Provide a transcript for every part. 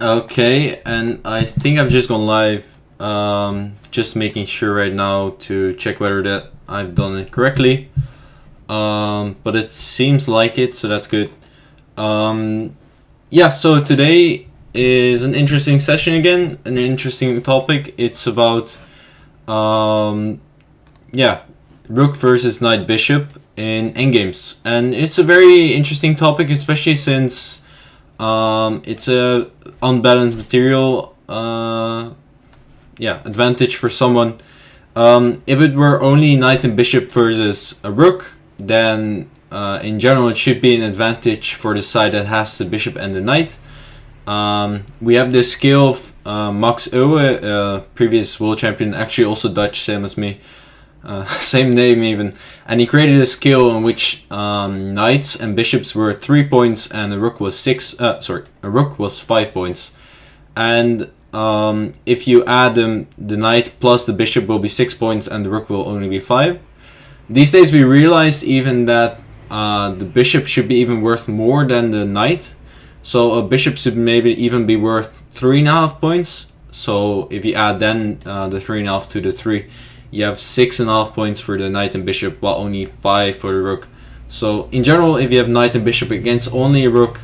Okay, and I think I've just gone live. Just making sure right now to check whether that I've done it correctly. But it seems like it, so that's good. Um, yeah, so today is an interesting session again, an interesting topic. It's about, um, yeah, Rook versus Knight Bishop in Endgames. And it's a very interesting topic, especially since it's a unbalanced material advantage for someone. If it were only knight and bishop versus a rook, then in general it should be an advantage for the side that has the bishop and the knight. We have this skill of Max Euwe, previous world champion, actually also Dutch, same as me. Same name even, and he created a skill in which knights and bishops were 3 points and a rook was a rook was 5 points, and if you add them, the knight plus the bishop will be 6 points and the rook will only be 5. These days we realized even that the bishop should be even worth more than the knight, so a bishop should maybe even be worth 3.5 points. So if you add then the 3.5 to the 3, you have 6.5 points for the knight and bishop, while only 5 for the rook. So in general, if you have knight and bishop against only a rook,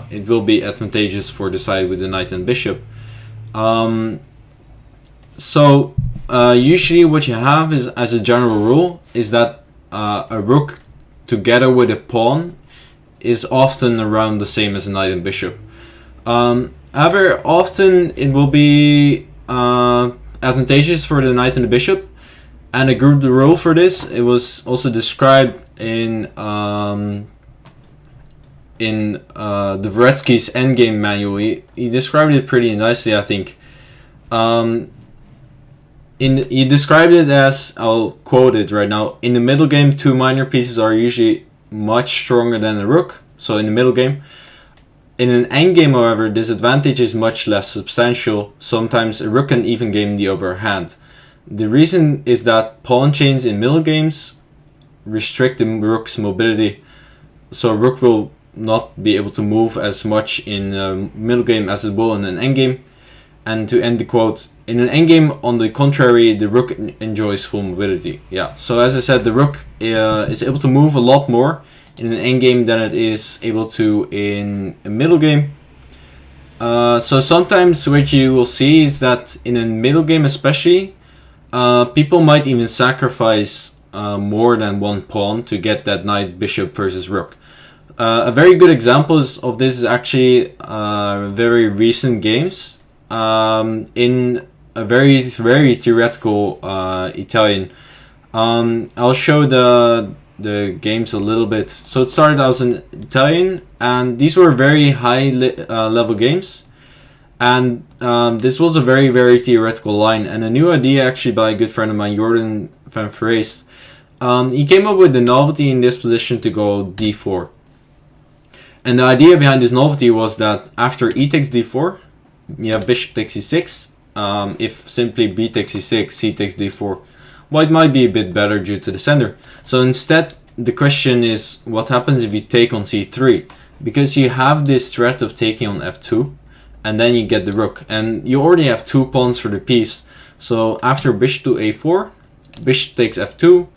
it will be advantageous for the side with the knight and bishop. Usually what you have is, as a general rule, is that a rook together with a pawn is often around the same as a knight and bishop. However, often it will be advantageous for the knight and the bishop. And a good rule for this, it was also described in the Dvoretsky's Endgame manual. He described it pretty nicely, I think. He described it as, I'll quote it right now, in the middle game, 2 minor pieces are usually much stronger than a rook, so in the middle game. In an endgame, however, this advantage is much less substantial. Sometimes a rook can even gain the upper hand. The reason is that pawn chains in middle games restrict the rook's mobility, so a rook will not be able to move as much in a middle game as it will in an endgame. And to end the quote, in an endgame, on the contrary, the rook enjoys full mobility. Yeah, so as I said, the rook is able to move a lot more in an endgame than it is able to in a middle game. So sometimes what you will see is that in a middle game especially, people might even sacrifice more than one pawn to get that knight bishop versus rook. A very good example of this is actually very recent games in a very theoretical Italian. I'll show the games a little bit. So it started as an Italian, and these were very high level games. And this was a very theoretical line, and a new idea actually by a good friend of mine, Jordan van Vreest. He came up with the novelty in this position to go d4. And the idea behind this novelty was that after e takes d4, you have bishop takes e6. If simply b takes e6, c takes d4, white might be a bit better due to the center. So instead, the question is, what happens if you take on c3? Because you have this threat of taking on f2, and then you get the rook, and you already have 2 pawns for the piece. So after bishop to a4, bishop takes f2,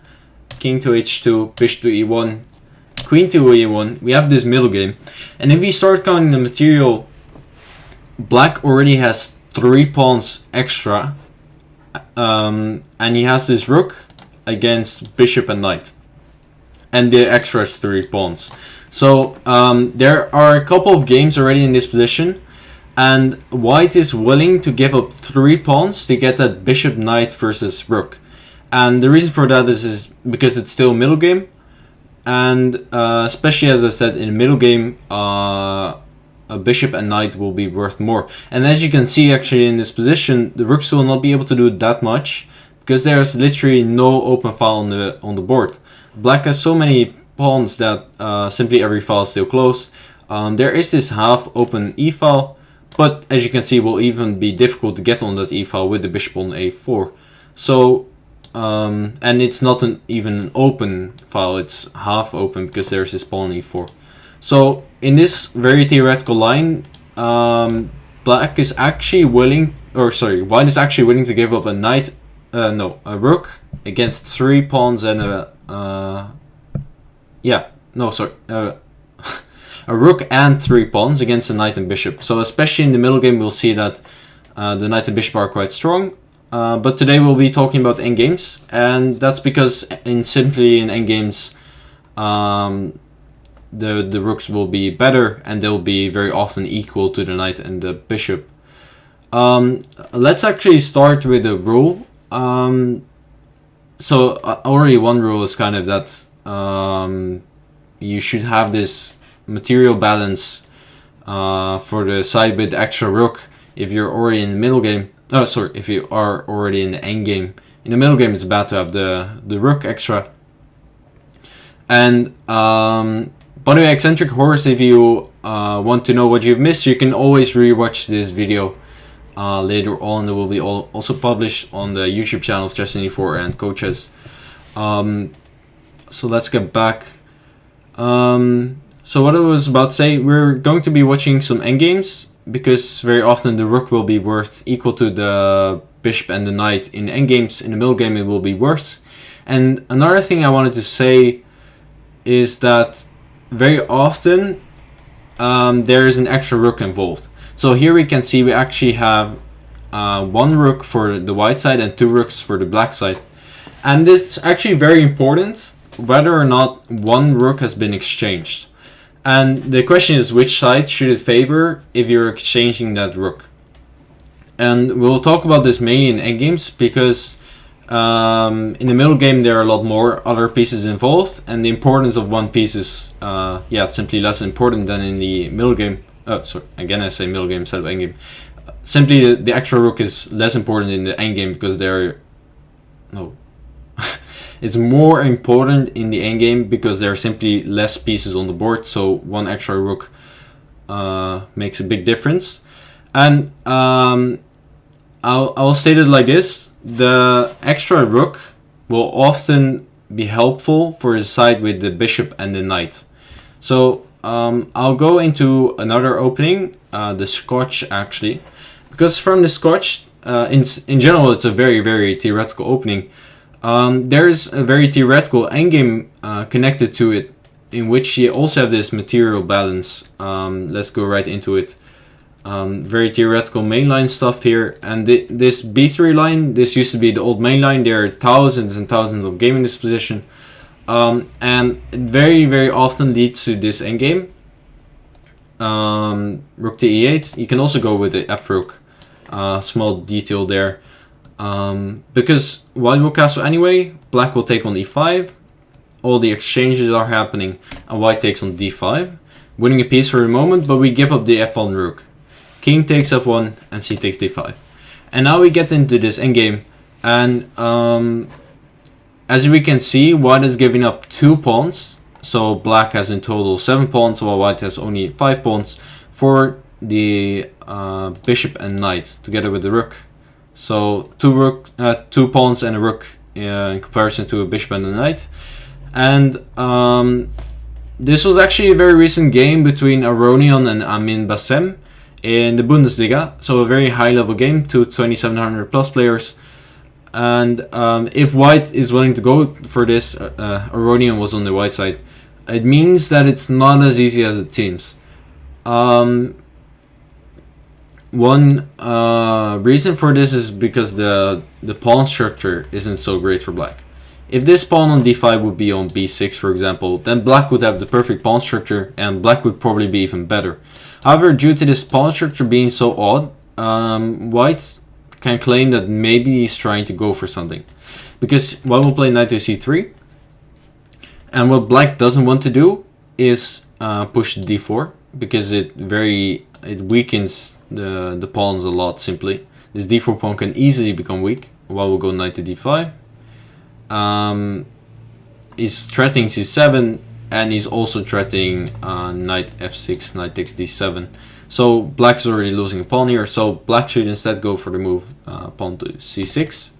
king to h2, bishop to e1, queen to e1, we have this middle game. And if we start counting the material, black already has 3 pawns extra, and he has this rook against bishop and knight, and the extra 3 pawns. So there are a couple of games already in this position, and white is willing to give up 3 pawns to get that bishop knight versus rook. And the reason for that is because it's still a middle game, and especially as I said, in a middle game, a bishop and knight will be worth more. And as you can see actually in this position, the rooks will not be able to do that much because there's literally no open file on the board. Black has so many pawns that simply every file is still closed. There is this half open e file, but as you can see, it will even be difficult to get on that e file with the bishop on a4. So and it's not even an open file, it's half open because there's this pawn e4. So in this very theoretical line, black is actually willing, or sorry, white is actually willing to give up a knight, no, a rook against 3 pawns and a, a rook and 3 pawns against a knight and bishop. So especially in the middle game, we'll see that the knight and bishop are quite strong. But today we'll be talking about endgames, and that's because simply in endgames, the rooks will be better and they'll be very often equal to the knight and the bishop. Let's actually start with a rule. So already one rule is kind of that you should have this material balance for the side with extra rook if you're already in the middle game. Oh, sorry, if you are already in the end game. In the middle game, it's bad to have the rook extra. And by the way, eccentric horse, if you want to know what you've missed, you can always rewatch this video later on. It will be also published on the YouTube channel of Chess24 and Coaches. So let's get back. So what I was about to say, we're going to be watching some endgames, because very often the rook will be worth equal to the bishop and the knight in endgames. In the middle game, it will be worse. And another thing I wanted to say is that very often there is an extra rook involved. So here we can see we actually have 1 rook for the white side and 2 rooks for the black side. And it's actually very important whether or not 1 rook has been exchanged. And the question is, which side should it favor if you're exchanging that rook? And we'll talk about this mainly in endgames, because in the middle game there are a lot more other pieces involved, and the importance of one piece is it's simply less important than in the middle game. Sorry, again I say middle game instead of endgame. Simply the extra rook is less important in the endgame because it's more important in the endgame because there are simply less pieces on the board, so 1 extra rook makes a big difference. And I'll state it like this: the extra rook will often be helpful for the side with the bishop and the knight. So I'll go into another opening, the Scotch actually, because from the Scotch, in general, it's a very, very theoretical opening. There's a very theoretical endgame connected to it, in which you also have this material balance. Let's go right into it. Very theoretical mainline stuff here, and this b3 line, this used to be the old main line. There are thousands and thousands of games in this position, and it very, very often leads to this endgame. Rook to e8. You can also go with the f rook. Small detail there. Because white will castle anyway, black will take on e5, all the exchanges are happening, and white takes on d5, winning a piece for the moment, but we give up the f1 rook. King takes f1, and c takes d5. And now we get into this endgame, and as we can see, white is giving up 2 pawns, so black has in total 7 pawns, while white has only 5 pawns for the bishop and knight, together with the rook. So 2 pawns and a rook in comparison to a bishop and a knight. And this was actually a very recent game between Aronian and Amin Bassem in the Bundesliga. So a very high level game, 2,700 plus players. And if white is willing to go for this, Aronian was on the white side. It means that it's not as easy as it seems. One reason for this is because the pawn structure isn't so great for black. If this pawn on d5 would be on b6, for example, then black would have the perfect pawn structure and black would probably be even better. However, due to this pawn structure being so odd, white can claim that maybe he's trying to go for something. Because white will play knight to c3, and what black doesn't want to do is push d4, because it weakens the pawns a lot. Simply, this d4 pawn can easily become weak. While we'll go knight to d5. He's threatening c7, and he's also threatening knight f6, knight takes d7. So black's already losing a pawn here. So black should instead go for the move pawn to c6.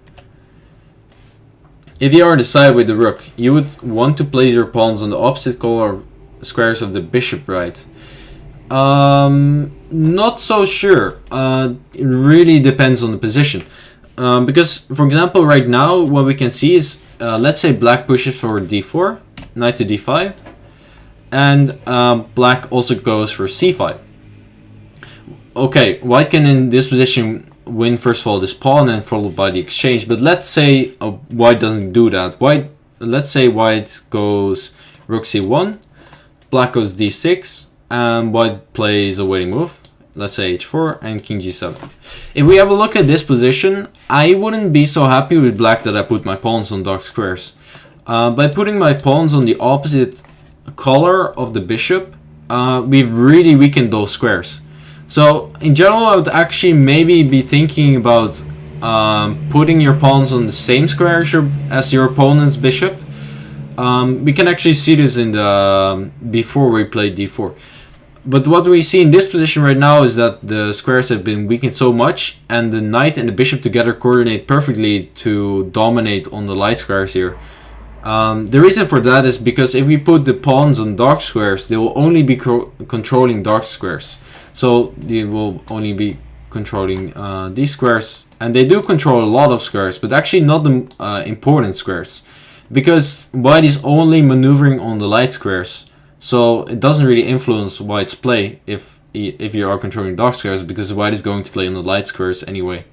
If you are the side with the rook, you would want to place your pawns on the opposite color squares of the bishop, right? Not so sure. It really depends on the position. Because, for example, right now, what we can see is, let's say black pushes for d4, knight to d5, and black also goes for c5. Okay, white can in this position win first of all this pawn and followed by the exchange, but let's say white doesn't do that. Let's say white goes rook c1, black goes d6, and white plays a waiting move, let's say h4 and king g7. If we have a look at this position, I wouldn't be so happy with black that I put my pawns on dark squares. By putting my pawns on the opposite color of the bishop, we've really weakened those squares. So in general, I would actually maybe be thinking about putting your pawns on the same square as your opponent's bishop. We can actually see this in the before we played d4. But what we see in this position right now is that the squares have been weakened so much, and the knight and the bishop together coordinate perfectly to dominate on the light squares here. The reason for that is because if we put the pawns on dark squares, they will only be controlling dark squares. So they will only be controlling these squares, and they do control a lot of squares, but actually not the important squares, because white is only maneuvering on the light squares. So it doesn't really influence white's play if you are controlling dark squares, because white is going to play on the light squares anyway.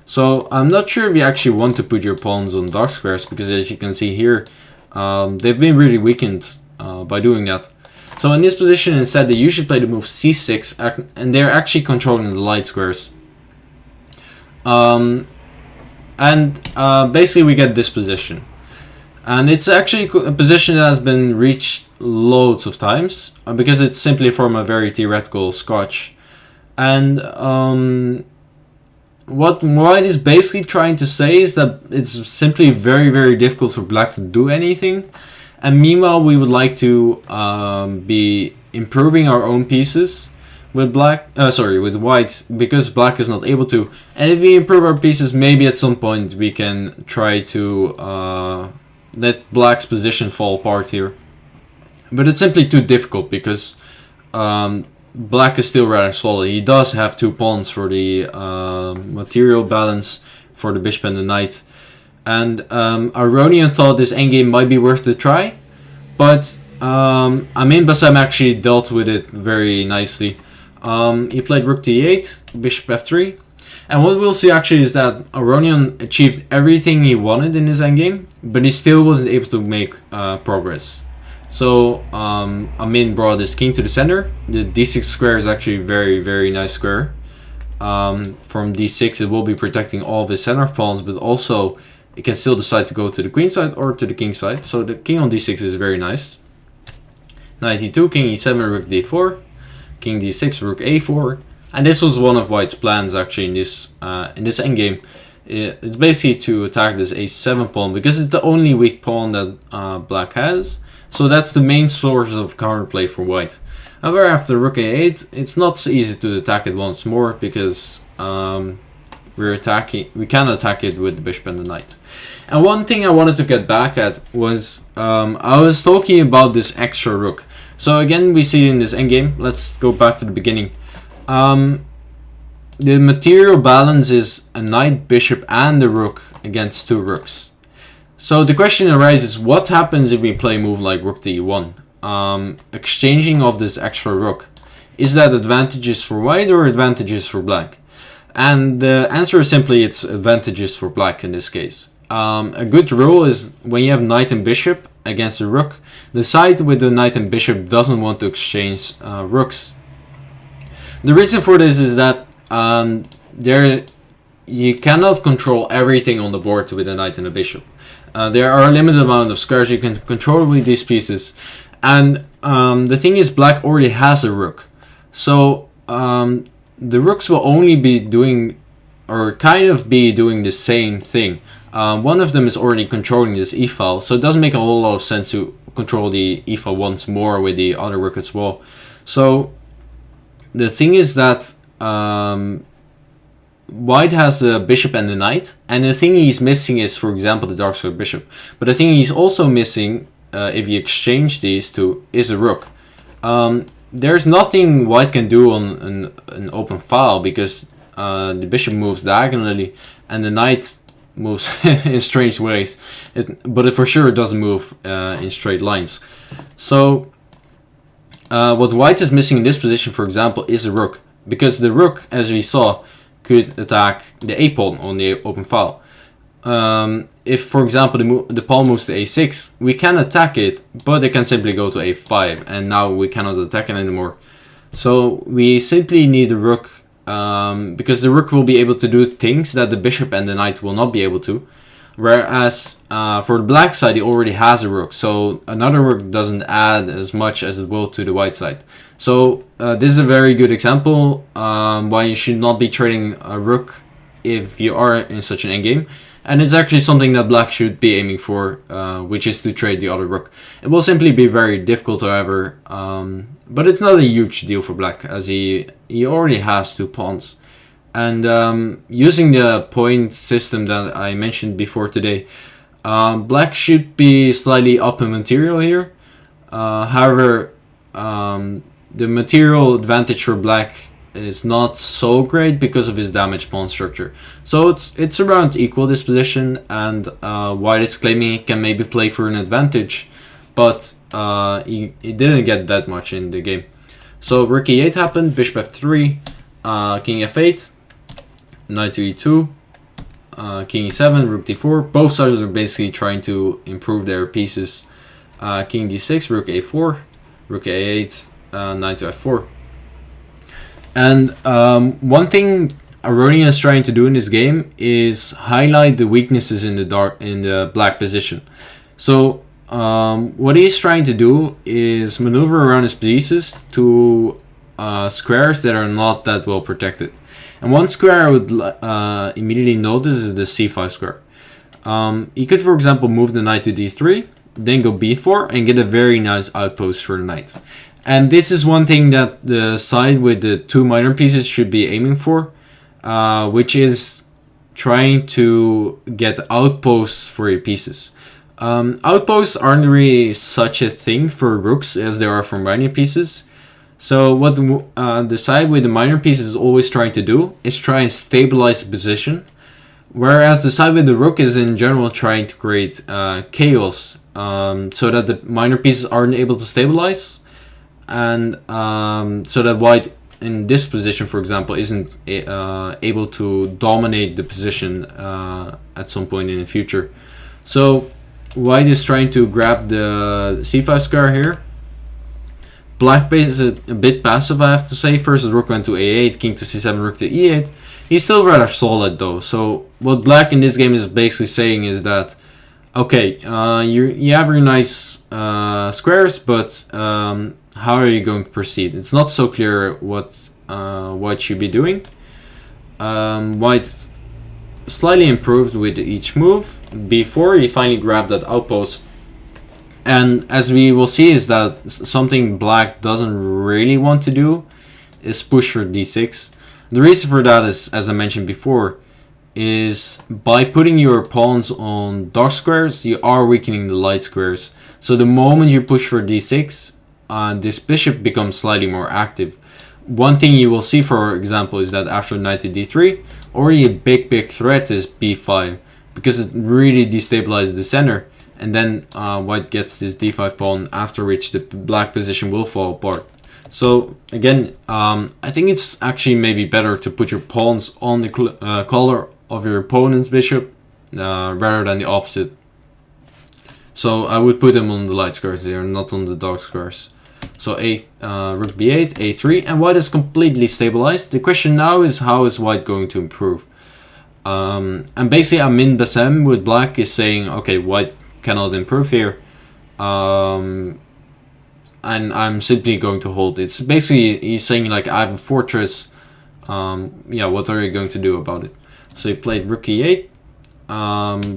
So I'm not sure if you actually want to put your pawns on dark squares, because as you can see here, they've been really weakened by doing that. So in this position, instead, they usually play the move c6, and they're actually controlling the light squares. Basically we get this position. And it's actually a position that has been reached loads of times, because it's simply from a very theoretical Scotch. And what white is basically trying to say is that it's simply very, very difficult for black to do anything. And meanwhile, we would like to be improving our own pieces with with white, because black is not able to. And if we improve our pieces, maybe at some point we can try to let black's position fall apart here. But it's simply too difficult, because black is still rather solid. He does have two pawns for the material balance for the bishop and the knight. And Aronian thought this endgame might be worth the try, but Amin Bassam actually dealt with it very nicely. He played rook d8, bishop f3, and what we'll see actually is that Aronian achieved everything he wanted in his endgame, but he still wasn't able to make progress. So Amin brought his king to the center. The d6 square is actually a very, very nice square. From d6 it will be protecting all of his center pawns, but also it can still decide to go to the queen side or to the king side. So the king on d6 is very nice. Knight e2, king e7, rook d4, king d6, rook a4. And this was one of white's plans actually in this endgame. It's basically to attack this a7 pawn, because it's the only weak pawn that black has. So that's the main source of counterplay for white. However, after rook a8, it's not so easy to attack it once more, because we can attack it with the bishop and the knight. And one thing I wanted to get back at was I was talking about this extra rook. So again, we see in this endgame. Let's go back to the beginning. The material balance is a knight, bishop, and the rook against two rooks. So the question arises: what happens if we play a move like rook d1? Exchanging of this extra rook, is that advantageous for white or advantageous for black? And the answer is simply it's advantageous for black in this case. A good rule is when you have knight and bishop against a rook, the side with the knight and bishop doesn't want to exchange rooks. The reason for this is that you cannot control everything on the board with a knight and a bishop. There are a limited amount of squares you can control with these pieces. And the thing is, black already has a rook. So the rooks will only be doing, or kind of be doing the same thing. One of them is already controlling this e-file, so it doesn't make a whole lot of sense to control the e-file once more with the other rook as well. So the thing is that white has the bishop and the knight, and the thing he's missing is, for example, the dark square bishop. But the thing he's also missing, if you exchange these two, is the rook. there's nothing white can do on an open file, because the bishop moves diagonally and the knight moves in strange ways. But it for sure doesn't move in straight lines. So what white is missing in this position, for example, is a rook. Because the rook, as we saw, could attack the a pawn on the open file. If, for example, the pawn moves to a6, we can attack it, but it can simply go to a5, and now we cannot attack it anymore. So we simply need the rook, because the rook will be able to do things that the bishop and the knight will not be able to. Whereas for the black side, he already has a rook, so another rook doesn't add as much as it will to the white side. So this is a very good example why you should not be trading a rook if you are in such an endgame. And it's actually something that black should be aiming for, which is to trade the other rook. It will simply be very difficult, however, but it's not a huge deal for black, as he already has 2 pawns. And using the point system that I mentioned before today, black should be slightly up in material here. However, the material advantage for black is not so great because of his damaged pawn structure. So it's around equal this position, and white is claiming he can maybe play for an advantage, but he didn't get that much in the game. So rook e8 happened, bishop f3, king f8, knight to e2, king e7, rook d4. Both sides are basically trying to improve their pieces. King d6, rook a4, rook a8, knight to f4. And one thing Aronian is trying to do in this game is highlight the weaknesses in the black position. So what he's trying to do is maneuver around his pieces to squares that are not that well protected. And one square I would immediately notice is the c5 square. He could, for example, move the knight to d3, then go b4 and get a very nice outpost for the knight. And this is one thing that the side with the 2 minor pieces should be aiming for, which is trying to get outposts for your pieces. Outposts aren't really such a thing for rooks as they are for minor pieces. So what the side with the minor pieces is always trying to do is try and stabilize the position, whereas the side with the rook is in general trying to create chaos, so that the minor pieces aren't able to stabilize, and so that white in this position, for example, isn't able to dominate the position at some point in the future. So white is trying to grab the c5 square here. Black is a bit passive, I have to say. First the rook went to a8, king to c7, rook to e8. He's still rather solid though. So what black in this game is basically saying is that, okay, you have your nice squares, but how are you going to proceed? It's not so clear what white should be doing. White slightly improved with each move. Before he finally grabbed that outpost. And as we will see is that something black doesn't really want to do is push for d6. The reason for that is, as I mentioned before, is by putting your pawns on dark squares, you are weakening the light squares. So the moment you push for d6, this bishop becomes slightly more active. One thing you will see, for example, is that after knight to d3, already a big threat is b5, because it really destabilizes the center. And then white gets this d5 pawn, after which the black position will fall apart. So again, I think it's actually maybe better to put your pawns on the color of your opponent's bishop rather than the opposite. So I would put them on the light squares here, not on the dark squares. So rook b8, a3, and white is completely stabilized. The question now is, how is white going to improve? And basically Amin Bassem with black is saying, okay, white cannot improve here, and I'm simply going to hold. It's basically, he's saying like, I have a fortress, yeah, what are you going to do about it? So he played rook e8,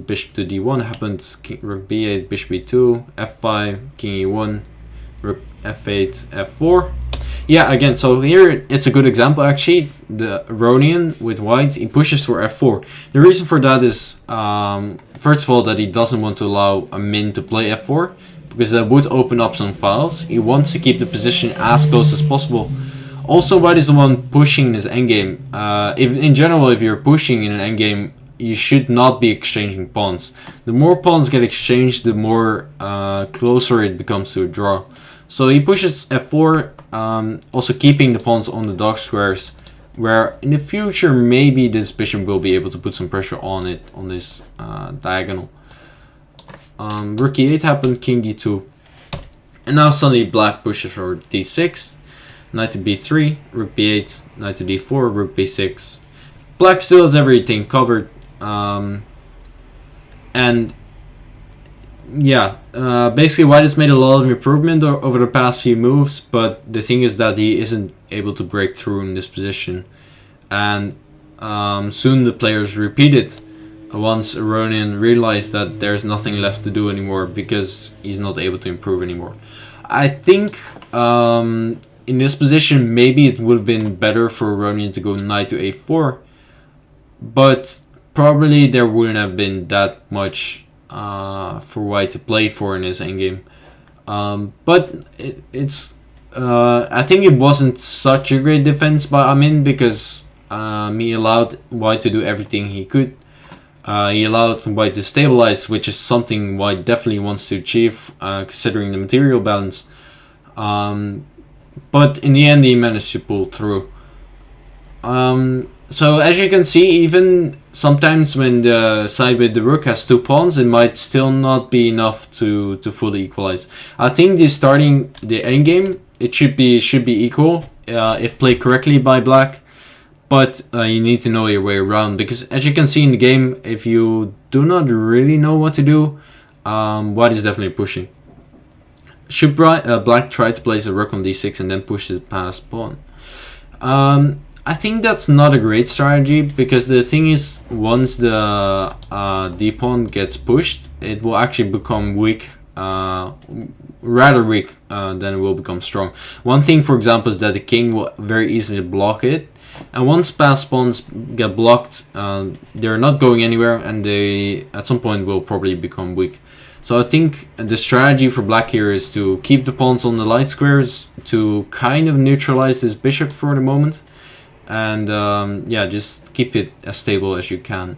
bishop to d1 happened, rook b8, bishop b2, f5, king e1, rook f8, f4. Yeah, again, so here it's a good example actually. The Aronian with white, he pushes for f4. The reason for that is, first of all, that he doesn't want to allow Amin to play f4, because that would open up some files. He wants to keep the position as close as possible. Also, white is the one pushing this endgame. If in general, if you're pushing in an endgame, you should not be exchanging pawns. The more pawns get exchanged, the more closer it becomes to a draw. So he pushes f4, also keeping the pawns on the dark squares, where in the future maybe this bishop will be able to put some pressure on it, on this diagonal. Rook e8 happened, king d2. And now suddenly black pushes for d6, knight to b3, rook b8, knight to d4, rook b6. Black still has everything covered. And yeah, basically white has made a lot of improvement over the past few moves, but the thing is that he isn't able to break through in this position. And soon the players repeat it once Aronian realized that there's nothing left to do anymore because he's not able to improve anymore. I think in this position maybe it would have been better for Aronian to go knight to a4, but probably there wouldn't have been that much for white to play for in this endgame. But it's I think it wasn't such a great defense by Amin because he allowed white to do everything he could. He allowed white to stabilize, which is something white definitely wants to achieve, considering the material balance. But in the end, he managed to pull through. So as you can see, even sometimes when the side with the rook has two pawns, it might still not be enough to fully equalize. I think starting the endgame, it should be equal if played correctly by black. But you need to know your way around, because as you can see in the game, if you do not really know what to do, white is definitely pushing. Should black try to place a rook on d6 and then push the past pawn? I think that's not a great strategy, because the thing is, once the d pawn gets pushed, it will actually become weak, rather weak, than it will become strong. One thing, for example, is that the king will very easily block it. And once past pawns get blocked, they're not going anywhere, and they at some point will probably become weak. So I think the strategy for black here is to keep the pawns on the light squares to kind of neutralize this bishop for the moment, and yeah, just keep it as stable as you can.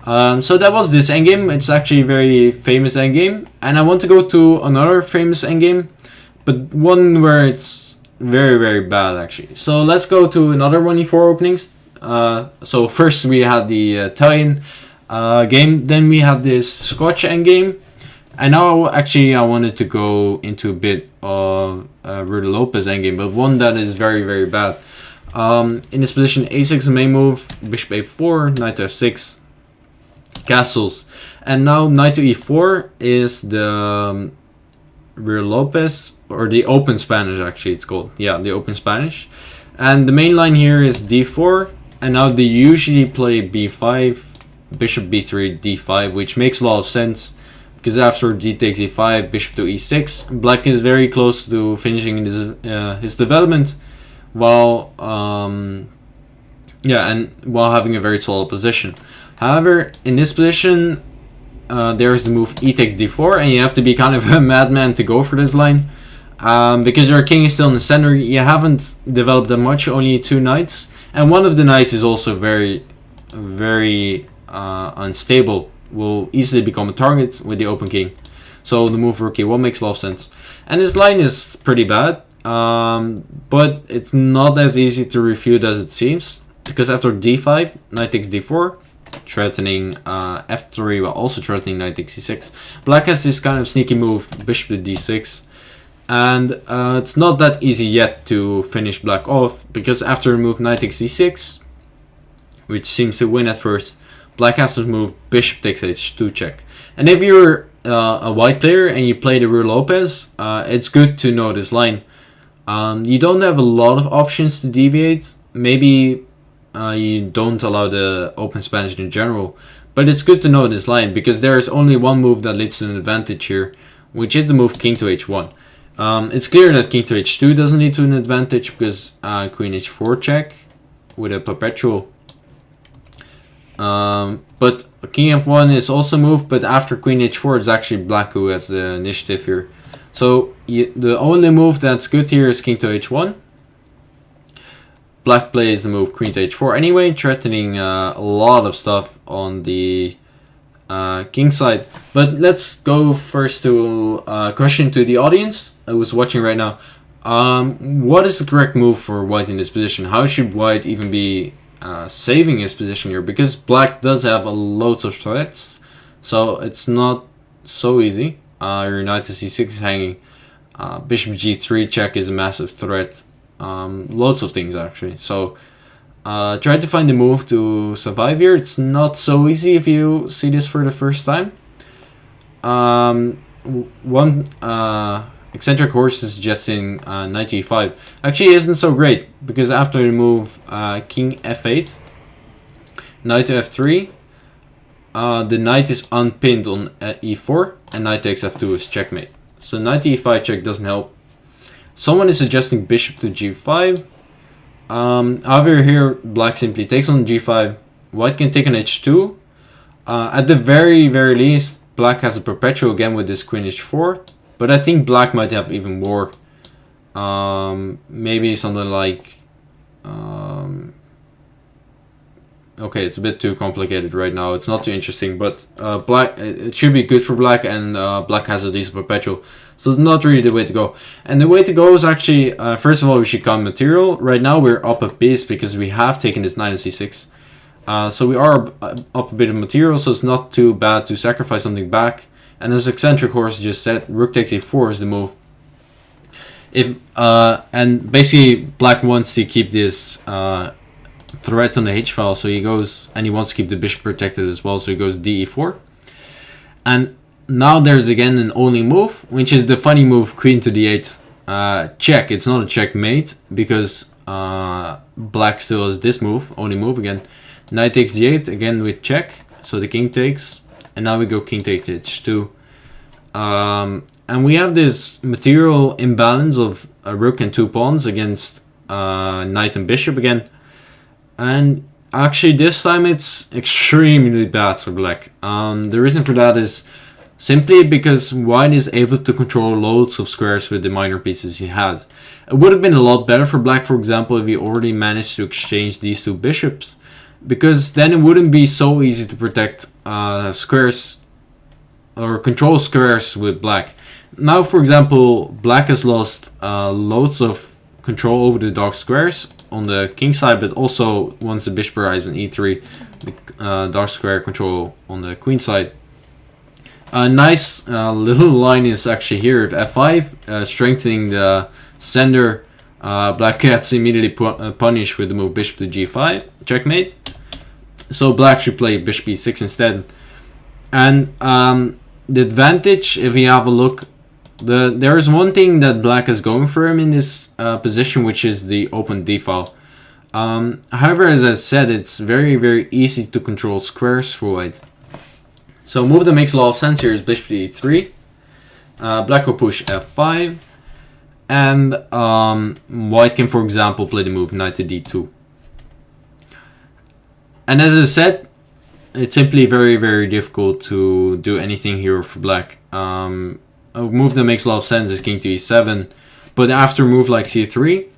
So that was this endgame. It's actually a very famous endgame, and I want to go to another famous endgame, but one where it's very, very bad actually. So let's go to another 1e4 openings. So first we had the Italian game, then we had this Scotch endgame, and now actually I wanted to go into a bit of Ruy Lopez endgame, but one that is very, very bad. In this position, a6 is the main move, bishop a4, knight to f6, castles, and now knight to e4 is the Ruy Lopez, or the open Spanish actually it's called. Yeah, the open Spanish. And the main line here is d4, and now they usually play b5, bishop b3, d5, which makes a lot of sense, because after d takes e5, bishop to e6, black is very close to finishing his development, while yeah, and while having a very solid position. However, in this position, there's the move e takes d4, and you have to be kind of a madman to go for this line, because your king is still in the center. You haven't developed that much, only 2 knights, and one of the knights is also very, very unstable, will easily become a target with the open king. So the move rook e1 makes a lot of sense, and this line is pretty bad, but it's not as easy to refute as it seems, because after d5, knight takes d4, threatening f3, while also threatening knight takes c6. Black has this kind of sneaky move, bishop to d6, and it's not that easy yet to finish black off, because after the move knight takes c6, which seems to win at first, black has to move bishop takes h2 check. And if you're a white player and you play the Ruy Lopez, it's good to know this line. You don't have a lot of options to deviate. Maybe you don't allow the open Spanish in general, but it's good to know this line, because there's only one move that leads to an advantage here, which is the move king to h1. It's clear that king to h2 doesn't lead to an advantage, because queen h4 check with a perpetual. But king f1 is also moved, but after queen h4 it's actually black who has the initiative here. So the only move that's good here is king to h1. Black plays the move queen to h4 anyway, threatening a lot of stuff on the king side. But let's go first to a question to the audience who's watching right now. What is the correct move for white in this position? How should white even be saving his position here? Because black does have loads of threats, so it's not so easy. Your knight to c6 is hanging. Bishop g3 check is a massive threat. Loads of things actually. So try to find the move to survive here. It's not so easy if you see this for the first time. One eccentric horse is suggesting knight to e5. Actually isn't so great, because after the move king f8, knight to f3, the knight is unpinned on e4, and knight takes f2 is checkmate. So knight to e5 check doesn't help. Someone is suggesting bishop to g5. However, here black simply takes on g5. White can take on h2. At the very least, black has a perpetual again with this queen h4. But I think black might have even more. Maybe something like... okay, it's a bit too complicated right now. It's not too interesting, but black, it should be good for black, and black has a decent perpetual. So it's not really the way to go. And the way to go is actually, first of all, we should count material. Right now we're up a piece because we have taken this knight on c6. So we are up a bit of material, so it's not too bad to sacrifice something back. And as eccentric horse just said, rook takes e4 is the move. If and basically black wants to keep this threat on the h file, so he goes, and he wants to keep the bishop protected as well, so he goes d e4. And now there's again an only move, which is the funny move queen to d8. Check. It's not a checkmate because black still has this move, only move again. Knight takes d8 again with check, so the king takes. And now we go king takes h2. And we have this material imbalance of a rook and two pawns against knight and bishop again. And actually this time it's extremely bad for black. The reason for that is simply because white is able to control loads of squares with the minor pieces he has. It would have been a lot better for black, for example, if he already managed to exchange these two bishops. Because then it wouldn't be so easy to protect squares or control squares with black. Now, for example, black has lost loads of control over the dark squares on the king side, but also once the bishop arrives on e3, the dark square control on the queen side. A nice little line is actually here with f5, strengthening the sender. Black gets immediately punished with the move bishop to g5, checkmate. So black should play bishop e6 instead. And the advantage, if we have a look, there is one thing that black is going for him in this position, which is the open d file. However, as I said, it's very easy to control squares for white. So a move that makes a lot of sense here is bishop to e3. Black will push f5. And white can, for example, play the move knight to d2. And as I said, it's simply very difficult to do anything here for black. A move that makes a lot of sense is king to e7. But after a move like c3,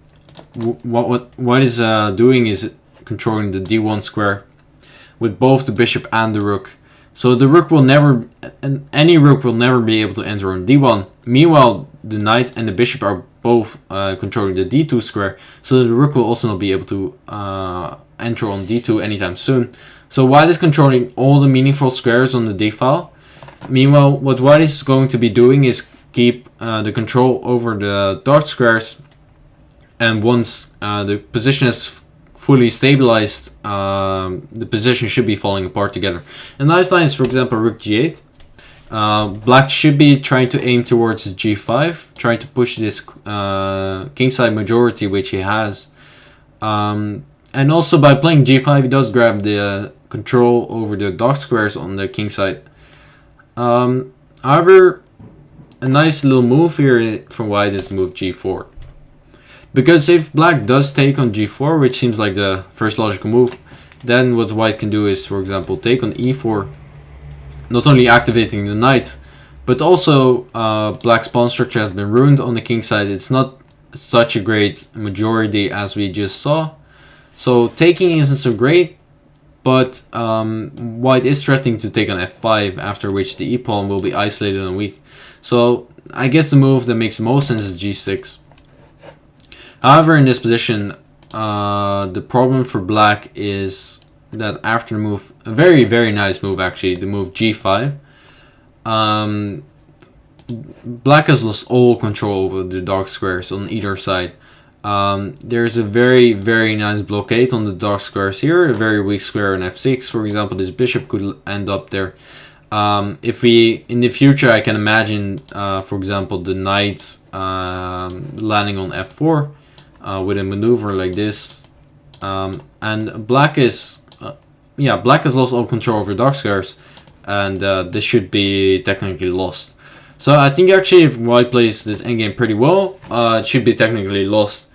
what white is doing is controlling the d1 square with both the bishop and the rook. So the rook will never, any rook will never be able to enter on d1. Meanwhile, the knight and the bishop are both controlling the d2 square. So the rook will also not be able to enter on d2 anytime soon. So white is controlling all the meaningful squares on the d file. Meanwhile, what white is going to be doing is keep the control over the dark squares. And once the position is fully stabilized, the position should be falling apart together. A nice line is, for example, rook g8. Black should be trying to aim towards g5, trying to push this kingside majority, which he has. And also by playing g5, he does grab the control over the dark squares on the king side. However, a nice little move here for white is the move g4. Because if black does take on g4, which seems like the first logical move, then what white can do is, for example, take on e4, not only activating the knight, but also black's pawn structure has been ruined on the king side. It's not such a great majority as we just saw. So taking isn't so great, but white is threatening to take on f5, after which the e-pawn will be isolated and weak. So I guess the move that makes the most sense is g6. However, in this position, the problem for black is that after the move, a very, very nice move actually, the move g5, black has lost all control over the dark squares on either side. There's a very, very nice blockade on the dark squares here, a very weak square on f6. For example, this bishop could end up there. If we, in the future, I can imagine, for example, the knight landing on f4 with a maneuver like this. And black is, black has lost all control over dark squares, and this should be technically lost. So I think actually if white plays this endgame pretty well, it should be technically lost.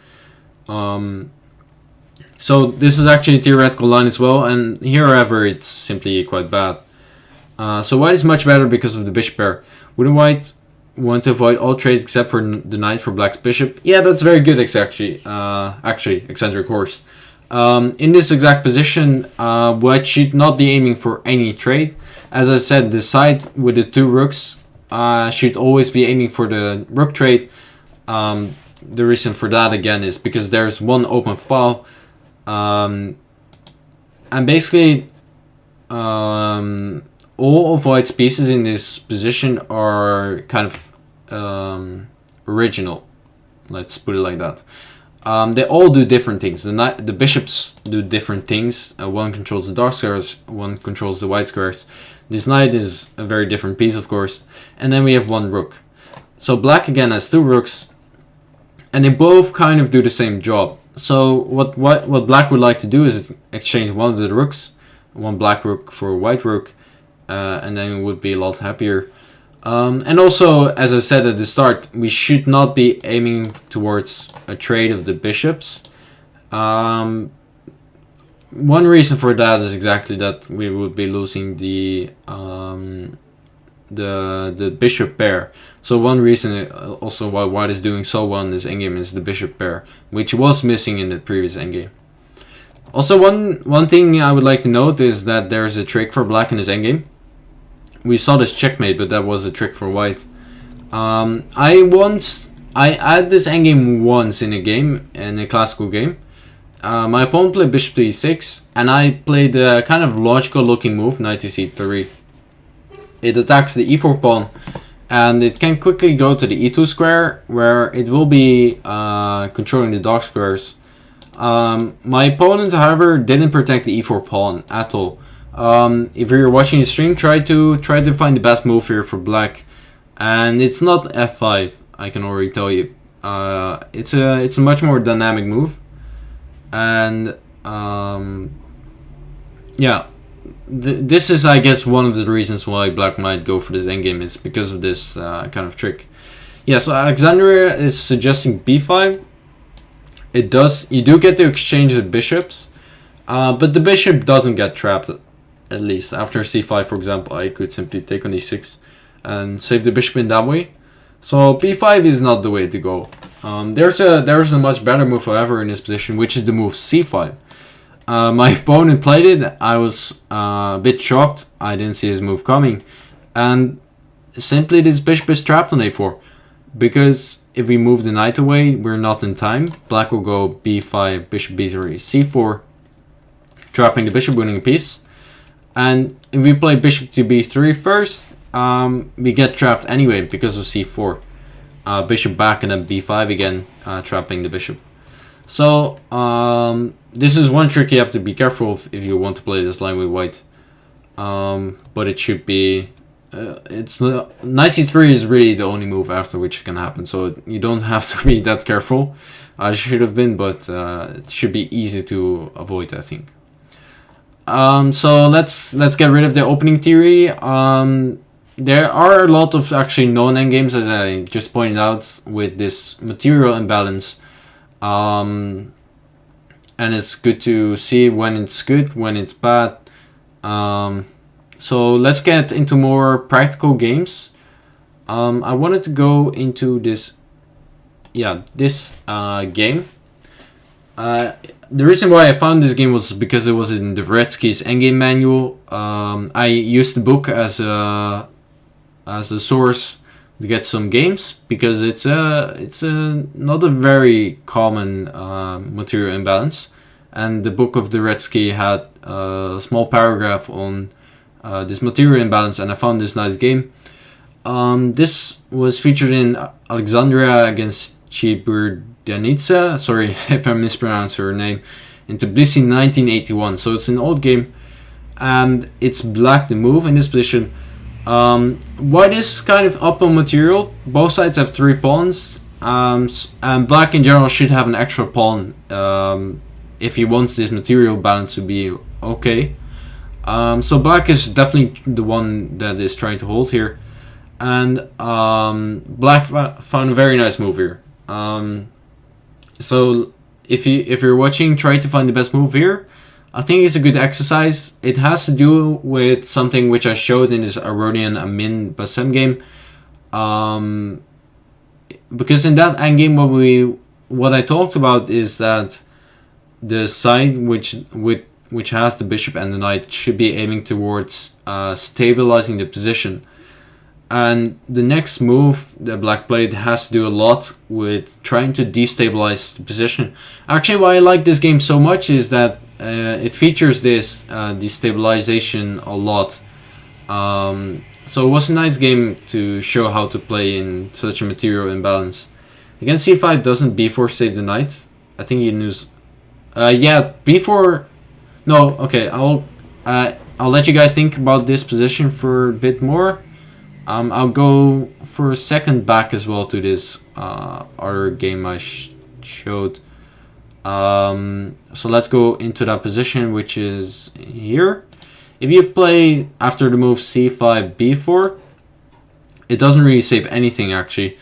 So this is actually a theoretical line as well, and here, however, it's simply quite bad. So white is much better because of the bishop pair. Wouldn't white want to avoid all trades except for the knight for black's bishop? Yeah, that's very good, actually. Eccentric horse. In this exact position, white should not be aiming for any trade. As I said, the side with the two rooks should always be aiming for the rook trade. The reason for that, again, is because there's one open file. And basically, all of white's pieces in this position are kind of original. Let's put it like that. They all do different things. The bishops do different things. One controls the dark squares, one controls the white squares. This knight is a very different piece, of course. And then we have one rook. So black again has two rooks, and they both kind of do the same job. So what black would like to do is exchange one of the rooks, one black rook for a white rook, and then it would be a lot happier. And also, as I said at the start, we should not be aiming towards a trade of the bishops. One reason for that is exactly that we would be losing the bishop pair. So one reason also why white is doing so well in this endgame is the bishop pair, which was missing in the previous endgame. Also, one thing I would like to note is that there's a trick for black in this endgame. We saw this checkmate, but that was a trick for white. I had this endgame once in a game, in a classical game. My opponent played bishop to e6, and I played a kind of logical looking move, knight to c3. It attacks the e4 pawn, and it can quickly go to the e2 square, where it will be controlling the dark squares. My opponent, however, didn't protect the e4 pawn at all. If you're watching the stream, try to find the best move here for black, and it's not f5. I can already tell you. It's a much more dynamic move, and this is, I guess, one of the reasons why black might go for this endgame is because of this kind of trick. Yeah, so Alexandria is suggesting b5. You do get to exchange the bishops, but the bishop doesn't get trapped. At least after c5, for example, I could simply take on e6 and save the bishop in that way. So b5 is not the way to go. There's a much better move, however, in this position, which is the move c5. My opponent played it. I was a bit shocked. I didn't see his move coming, and simply this bishop is trapped on a4, because if we move the knight away, we're not in time. Black will go b5, bishop b3, c4, trapping the bishop, winning a piece. And if we play bishop to b3 first, we get trapped anyway because of c4. Bishop back and then b5 again, trapping the bishop. So this is one trick you have to be careful of if you want to play this line with white. But it should be... knight c3 is really the only move after which it can happen. So you don't have to be that careful. I should have been, but it should be easy to avoid, I think. So let's get rid of the opening theory. There are a lot of actually known endgames, as I just pointed out, with this material imbalance. And and it's good to see when it's good, when it's bad. So let's get into more practical games. I wanted to go into this game. The reason why I found this game was because it was in the Redskis Endgame manual. I used the book as a source to get some games because it's not a very common material imbalance, and the book of the Redski had a small paragraph on this material imbalance, and I found this nice game. This was featured in Alexandria against Chiburdanitsa, sorry if I mispronounced her name, in Tbilisi 1981. So it's an old game, and it's black the move in this position. White is kind of up on material. Both sides have 3 pawns, and black in general should have an extra pawn if he wants this material balance to be okay. So black is definitely the one that is trying to hold here, and black found a very nice move here. So if you're watching, try to find the best move here. I think it's a good exercise. It has to do with something which I showed in this Aronian Amin Bassem game. Because in that endgame, what I talked about is that the side which has the bishop and the knight should be aiming towards stabilizing the position. And the next move that black played has to do a lot with trying to destabilize the position. Actually, why I like this game so much is that it features this destabilization a lot. So it was a nice game to show how to play in such a material imbalance. Against c5 doesn't b4 save the knight. I think he knows. Yeah, b4. No, okay. I'll let you guys think about this position for a bit more. I'll go for a second back as well to this other game I showed. So let's go into that position, which is here. If you play after the move c5, b4, it doesn't really save anything actually,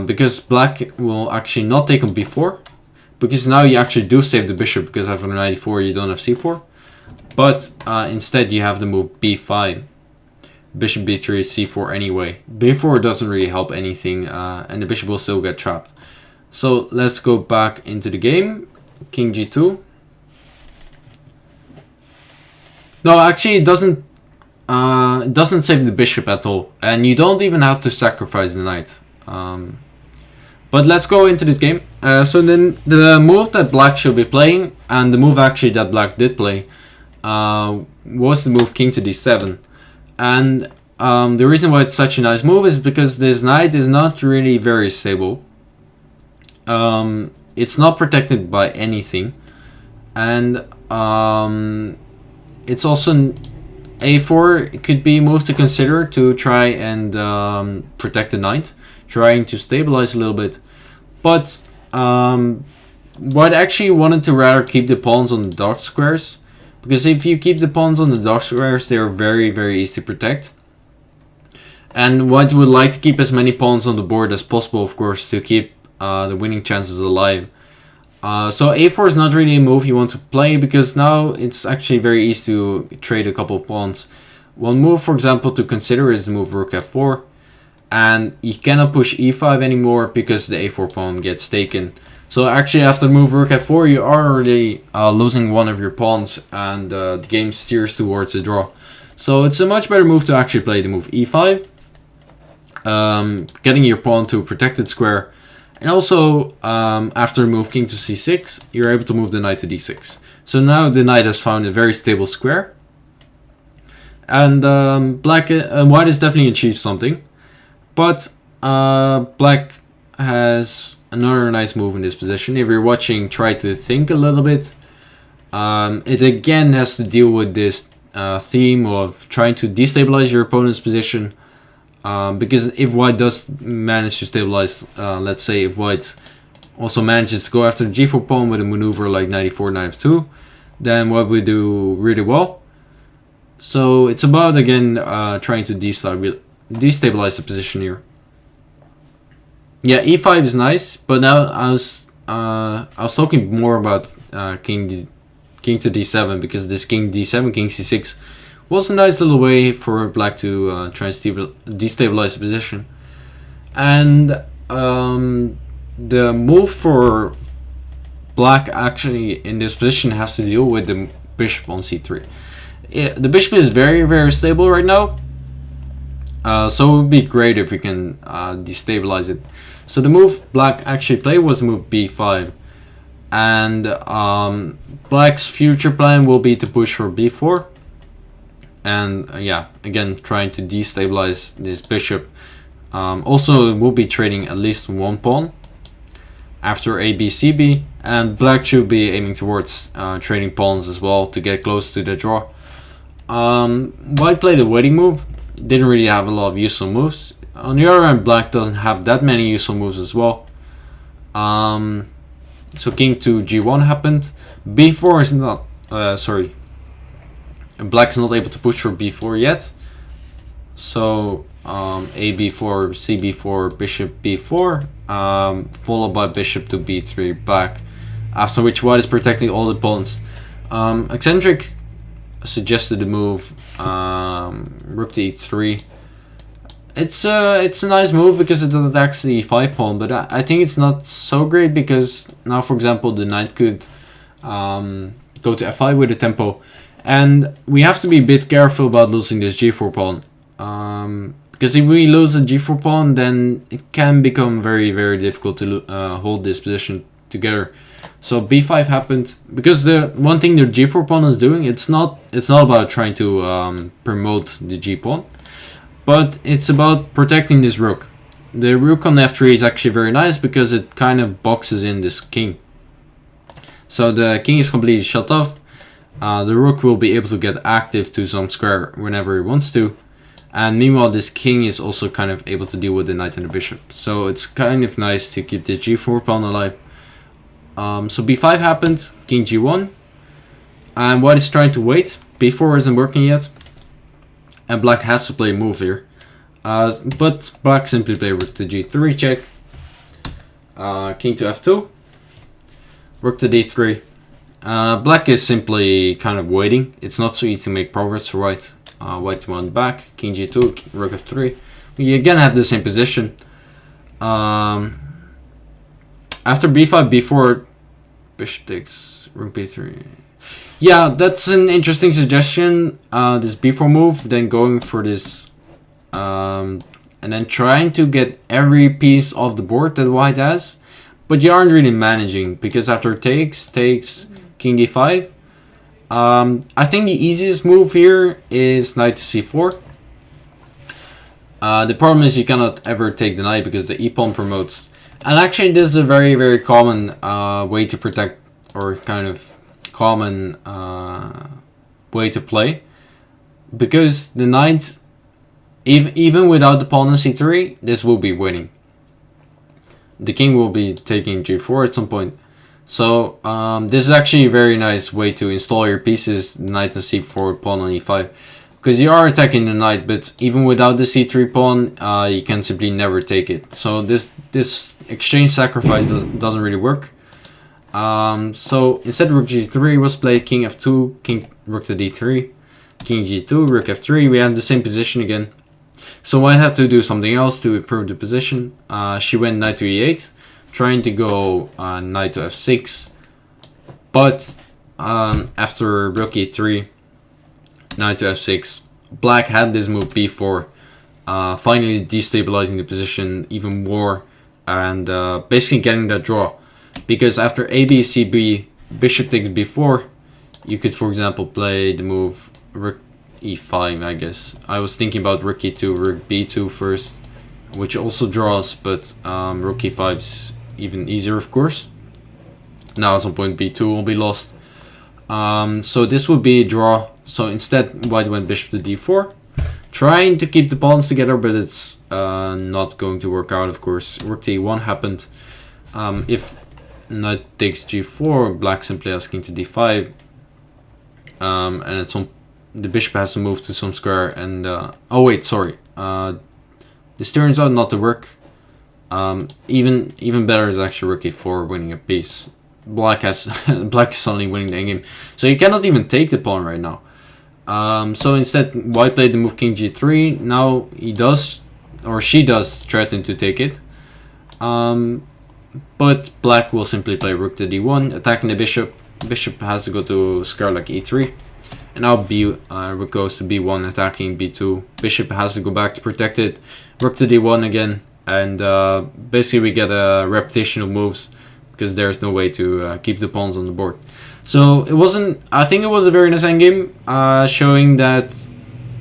because black will actually not take on b4, because now you actually do save the bishop, because after knight e4 you don't have c4, but instead you have the move b5. Bishop b3 is c4 anyway. b4 doesn't really help anything, and the bishop will still get trapped. So let's go back into the game. King g2. No, actually it doesn't save the bishop at all, and you don't even have to sacrifice the knight. But let's go into this game. So then the move that black should be playing, and the move actually that black did play, was the move king to d7. And the reason why it's such a nice move is because this knight is not really very stable. It's not protected by anything, and it's also a4. It could be a move to consider to try and protect the knight, trying to stabilize a little bit. But white actually wanted to rather keep the pawns on the dark squares, because if you keep the pawns on the dark squares, they are very, very easy to protect. And white would like to keep as many pawns on the board as possible, of course, to keep the winning chances alive. So a4 is not really a move you want to play, because now it's actually very easy to trade a couple of pawns. One move, for example, to consider is the move rook f4. And you cannot push e5 anymore because the a4 pawn gets taken. So actually after the move rook f4, you are already losing one of your pawns, and the game steers towards a draw. So it's a much better move to actually play the move e5, getting your pawn to a protected square. And also after the move king to c6, you're able to move the knight to d6. So now the knight has found a very stable square, and white has definitely achieved something. But black has another nice move in this position. If you're watching, try to think a little bit. It again has to deal with this theme of trying to destabilize your opponent's position. Because if white does manage to stabilize, let's say if white also manages to go after the g4 pawn with a maneuver like knight e4, knight f2, then white will do really well. So it's about, again, trying to destabilize the position here. Yeah, e5 is nice, but now I was talking more about king to d7 because this king d7, king c6 was a nice little way for black to try and destabilize the position. And the move for black actually in this position has to deal with the bishop on c3. The bishop is very, very stable right now. So it would be great if we can destabilize it. So the move black actually played was move b5. And black's future plan will be to push for b4. And yeah, again, trying to destabilize this bishop. Also, we'll be trading at least one pawn after a, b, c, b. And black should be aiming towards trading pawns as well to get close to the draw. White played a waiting move. Didn't really have a lot of useful moves. On the other hand, black doesn't have that many useful moves as well. So king to g1 happened. b4 is not... sorry. Black's not able to push for b4 yet. So a b4, c b4, bishop b4, followed by bishop to b3 back. After which white is protecting all the pawns. Eccentric suggested the move rook to e3. It's a nice move because it doesn't actually e5 pawn, but I think it's not so great because now, for example, the knight could go to f5 with a tempo, and we have to be a bit careful about losing this g4 pawn. Because if we lose a g4 pawn, then it can become very, very difficult to hold this position together. So b5 happened because the one thing the g4 pawn is doing, it's not about trying to promote the g pawn, but it's about protecting this rook. The rook on f3 is actually very nice because it kind of boxes in this king. So the king is completely shut off. The rook will be able to get active to some square whenever he wants to. And meanwhile, this king is also kind of able to deal with the knight and the bishop. So it's kind of nice to keep the g4 pawn alive. So b5 happened, king g1. And white is trying to wait. b4 isn't working yet. And black has to play a move here. But black simply play rook to g3 check. King to f2. Rook to d3. Black is simply kind of waiting. It's not so easy to make progress for white. White one back, king g2, rook f3. We again have the same position. After b5, b4, bishop takes, rook b3. Yeah, that's an interesting suggestion. This b4 move, then going for this, and then trying to get every piece of the board that white has. But you aren't really managing because after takes, king d5. I think the easiest move here is knight to c4. The problem is you cannot ever take the knight because the e-pawn promotes. And actually this is a very, very common way to protect, or kind of common way to play. Because the knight, even without the pawn on c3, this will be winning. The king will be taking g4 at some point. So this is actually a very nice way to install your pieces, knight on c4, pawn on e5. Because you are attacking the knight, but even without the c3 pawn, you can simply never take it. So this exchange sacrifice doesn't really work. So instead rook g3 was played, king f2, king rook to d3, king g2, rook f3. We have the same position again. So white had to do something else to improve the position. She went knight to e8. Trying to go knight to f6, but after rook e3, knight to f6, black had this move b4, finally destabilizing the position even more and basically getting that draw. Because after a, b, c, b, bishop takes b4, you could, for example, play the move rook e5, I guess. I was thinking about rook e2, rook b2 first, which also draws, but rook e5's even easier, of course. Now at some point b2 will be lost. So this would be a draw. So instead white went bishop to d4, trying to keep the pawns together, but it's not going to work out, of course. Rook to e1 happened. If knight takes g4, black simply has king to d5, and at some the bishop has to move to some square. And oh wait, sorry, this turns out not to work. Even better is actually Rook a4 winning a piece. Black is suddenly winning the endgame. So you cannot even take the pawn right now. So instead, white played the move king g3. Now he does, or she does, threaten to take it. But black will simply play rook to d1, attacking the bishop. Bishop has to go to square like e3. And now rook goes to b1, attacking b2. Bishop has to go back to protect it. Rook to d1 again. And basically we get a repetition of moves, because there's no way to keep the pawns on the board. So I think it was a very nice endgame, showing that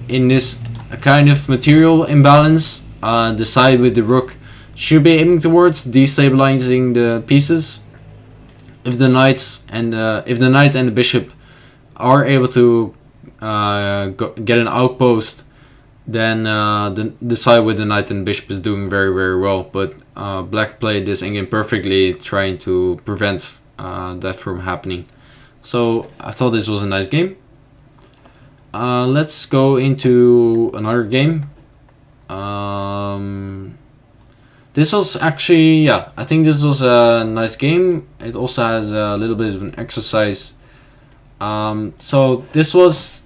in this kind of material imbalance, the side with the rook should be aiming towards destabilizing the pieces. If the knight and the bishop are able to get an outpost, then the side with the knight and bishop is doing very, very well. But black played this endgame perfectly, trying to prevent that from happening. So I thought this was a nice game. Let's go into another game. This was actually, I think this was a nice game. It also has a little bit of an exercise. So this was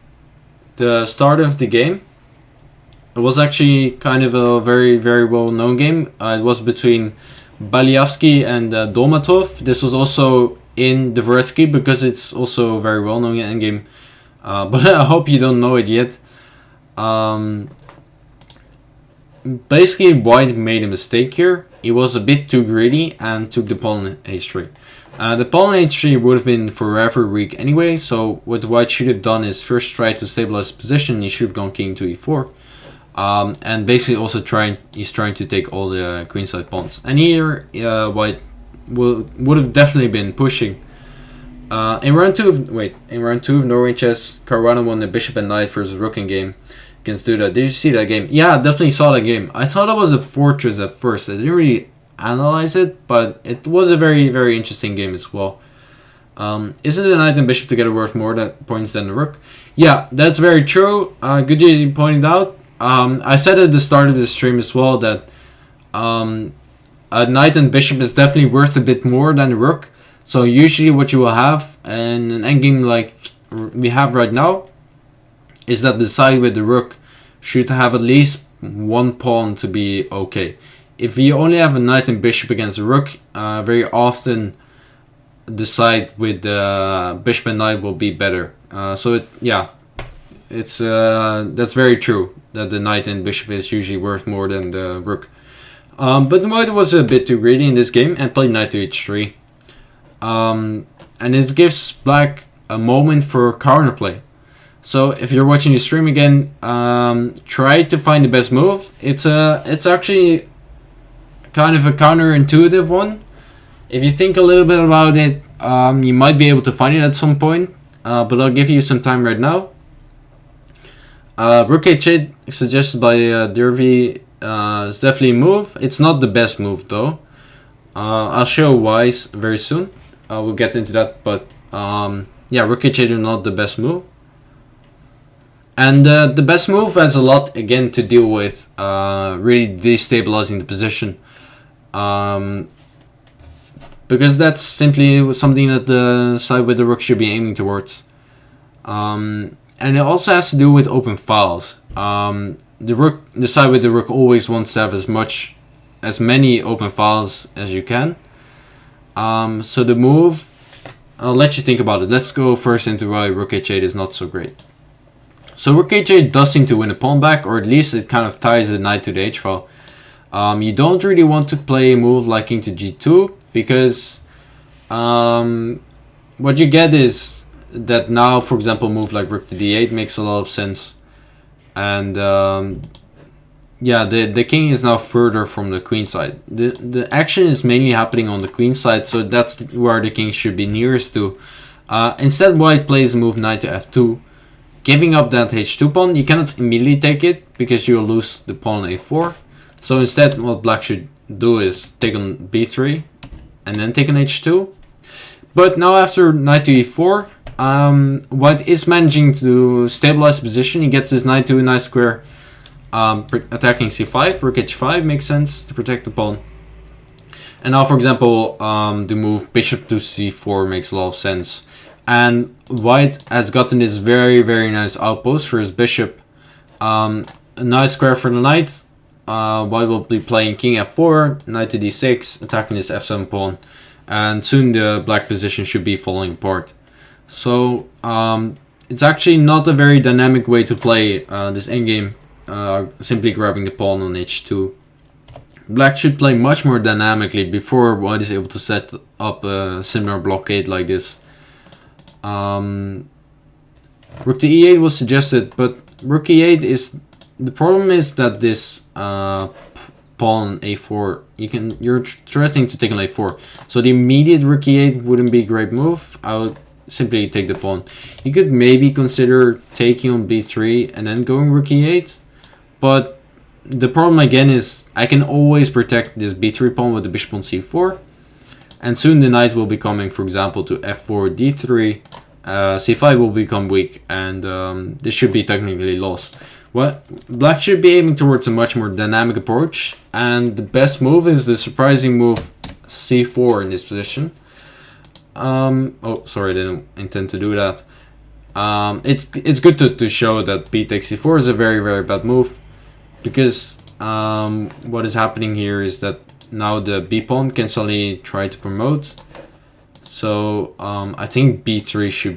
the start of the game. It was actually kind of a very, very well-known game. It was between Baliavsky and Dolmatov. This was also in Dvoretsky, because it's also very well-known in endgame. But I hope you don't know it yet. Basically, white made a mistake here. He was a bit too greedy and took the pawn on h3. The pawn on h3 would have been forever weak anyway, so what white should have done is first try to stabilize the position. He should have gone king to e4. And basically also he's trying to take all the queenside pawns. And here, white would have definitely been pushing. In round two of Norway chess, Caruana won the bishop and knight versus rook in game against Duda. Did you see that game? Yeah, I definitely saw that game. I thought it was a fortress at first. I didn't really analyze it, but it was a very, very interesting game as well. Isn't the knight and bishop together worth more points than the rook? Yeah, that's very true. Good you pointed out. I said at the start of the stream as well that a knight and bishop is definitely worth a bit more than the rook. So usually what you will have in an endgame like we have right now is that the side with the rook should have at least one pawn to be okay. If you only have a knight and bishop against a rook, very often the side with the bishop and knight will be better. That's very true, that the knight and bishop is usually worth more than the rook. But white was a bit too greedy in this game and played knight to h3. And it gives black a moment for counterplay. So if you're watching the stream again, try to find the best move. It's actually kind of a counterintuitive one. If you think a little bit about it, you might be able to find it at some point. But I'll give you some time right now. Rook h8 suggested by Dervy is definitely a move. It's not the best move though. I'll show why very soon. We'll get into that, but Rook h8 is not the best move. And the best move has a lot again to deal with really destabilizing the position. Because that's simply something that the side with the rook should be aiming towards. And it also has to do with open files. The side with the rook always wants to have as many open files as you can. So the move, I'll let you think about it. Let's go first into why rook h8 is not so great. So rook h8 does seem to win a pawn back, or at least it kind of ties the knight to the h file. You don't really want to play a move like king to g2, because what you get is that now, for example, a move like rook to d8 makes a lot of sense. And the king is now further from the queen side. The action is mainly happening on the queen side, so that's where the king should be nearest to. Instead, white plays a move knight to f2, giving up that h2 pawn. You cannot immediately take it because you'll lose the pawn on a4. So instead, what black should do is take on b3 and then take on h2. But now after knight to e4, white is managing to stabilize the position. He gets his knight to a nice square, attacking c5. Rook h5 makes sense to protect the pawn. And now, for example, the move bishop to c4 makes a lot of sense. And white has gotten this very, very nice outpost for his bishop. A nice square for the knight. White will be playing king f4, knight to d6, attacking this f7 pawn. And soon the black position should be falling apart. So it's actually not a very dynamic way to play this endgame, simply grabbing the pawn on h2. Black should play much more dynamically before white is able to set up a similar blockade like this. Rook to e8 was suggested, but rook e8 is... The problem is that this pawn a4, you're threatening to take on a4. So the immediate rook e8 wouldn't be a great move. I would simply take the pawn. You could maybe consider taking on b3 and then going rook e8, but the problem again is I can always protect this b3 pawn with the bishop on c4, and soon the knight will be coming, for example, to f4, d3, c5 will become weak, and this should be technically lost. Well, black should be aiming towards a much more dynamic approach, and the best move is the surprising move c4 in this position. Oh, sorry, I didn't intend to do that. It's good to show that b takes c4 is a very, very bad move. Because what is happening here is that now the b pawn can suddenly try to promote. So I think b3 should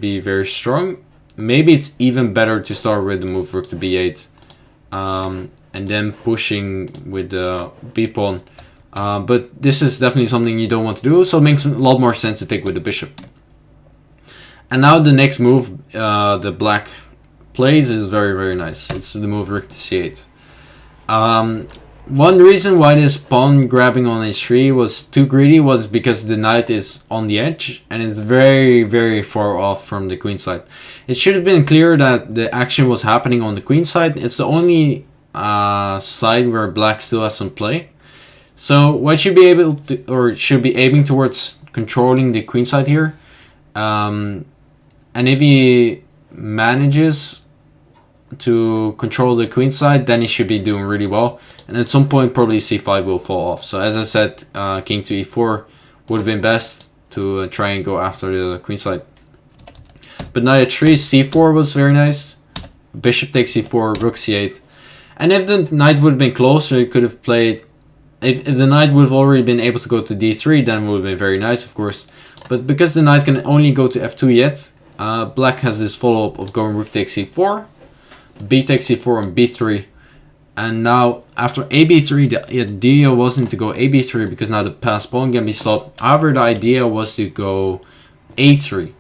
be very strong. Maybe it's even better to start with the move rook to b8, and then pushing with the b pawn. But this is definitely something you don't want to do, so it makes a lot more sense to take with the bishop. And now the next move the black plays is very, very nice. It's the move rook to c8. One reason why this pawn grabbing on h3 was too greedy was because the knight is on the edge and it's very, very far off from the queen side. It should have been clear that the action was happening on the queen side. It's the only side where black still has some play. So white should be able to, or should be aiming towards controlling the queen side here. And if he manages to control the queen side, then he should be doing really well, and at some point probably c5 will fall off. So as I said, king to e4 would have been best to try and go after the queen side. But knight h3, c4 was very nice, bishop takes c4, rook c8, and if the knight would have been closer, he could have played, if the knight would have already been able to go to d3, then it would have been very nice, of course. But because the knight can only go to f2 yet, black has this follow-up of going rook takes c4, b takes c4 and b3, and now after ab3 the idea wasn't to go ab3 because now the passed pawn can be stopped. However, the idea was to go a3,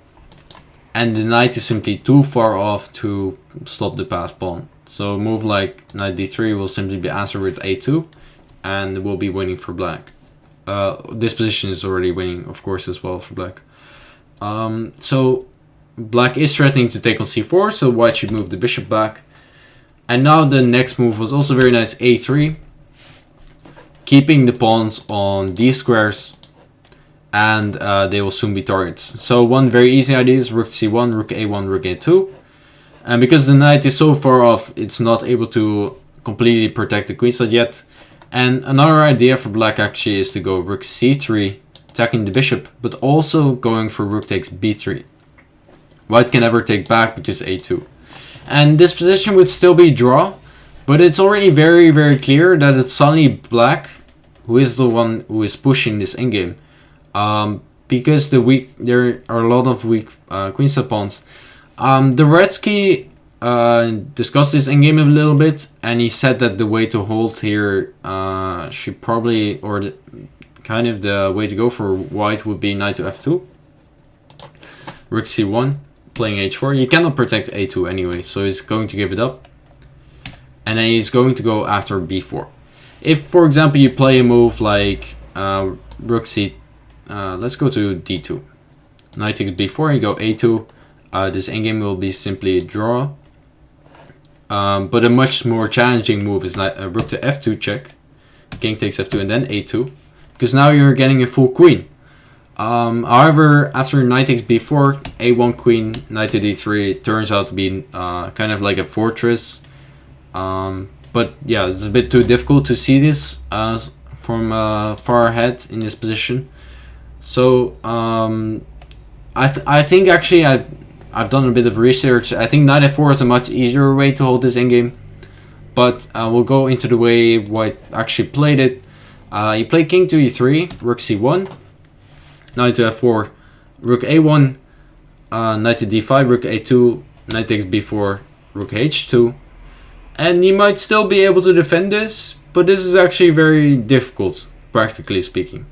and the knight is simply too far off to stop the passed pawn. So a move like knight d3 will simply be answered with a2, and will be winning for black. This position is already winning, of course, as well for black. So black is threatening to take on c4, so white should move the bishop back. And now the next move was also very nice, a3. Keeping the pawns on these squares, and they will soon be targets. So one very easy idea is rook c1, rook a1, rook a2. And because the knight is so far off, it's not able to completely protect the queen side yet. And another idea for black actually is to go rook c3, attacking the bishop, but also going for rook takes b3. White can never take back because a2. And this position would still be draw, but it's already very, very clear that it's suddenly black who is the one who is pushing this endgame. Because there are a lot of weak queenside pawns. The Retsky discussed this endgame a little bit, and he said that the way to hold here should probably, or kind of the way to go for white would be knight to f2, rook c1, playing h4. You cannot protect a2 anyway, so he's going to give it up, and then he's going to go after b4. If, for example, you play a move like rook c, let's go to d2, knight takes b4, you go a2. This endgame will be simply a draw, but a much more challenging move is rook to f2 check, king takes f2, and then a2, because now you're getting a full queen. However, after knight takes b4, a1 queen, knight to d3 turns out to be kind of like a fortress. But yeah, it's a bit too difficult to see this far ahead in this position. So I think actually I've done a bit of research. I think knight f4 is a much easier way to hold this endgame, but we'll go into the way white actually played it. He played king to e3, rook c1, knight to f4, rook a1, knight to d5, rook a2, knight takes b4, rook h2, and he might still be able to defend this, but this is actually very difficult, practically speaking.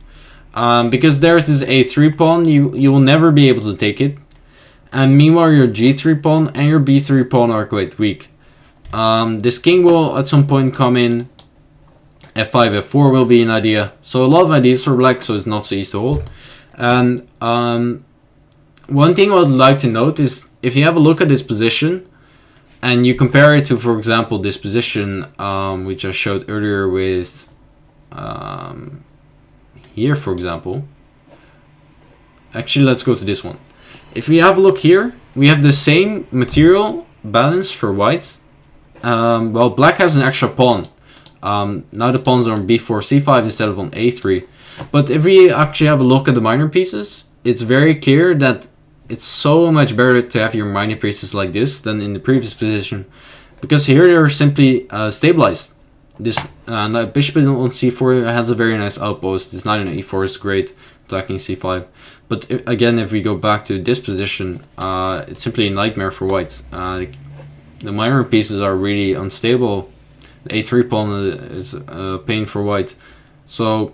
Because there's this a3 pawn, you will never be able to take it. And meanwhile, your g3 pawn and your b3 pawn are quite weak. This king will at some point come in. f5, f4 will be an idea. So a lot of ideas for black, so it's not so easy to hold. And one thing I would like to note is if you have a look at this position and you compare it to, for example, this position which I showed earlier with here, for example. Actually, let's go to this one. If we have a look here, we have the same material balance for white. Well, black has an extra pawn. Now the pawns are on b4, c5 instead of on a3. But if we actually have a look at the minor pieces, it's very clear that it's so much better to have your minor pieces like this than in the previous position. Because here they're simply stabilized. This bishop on c4 has a very nice outpost. This knight on e4 is great, attacking c5. But again, if we go back to this position, it's simply a nightmare for white. The minor pieces are really unstable. The a3 pawn is a pain for white. So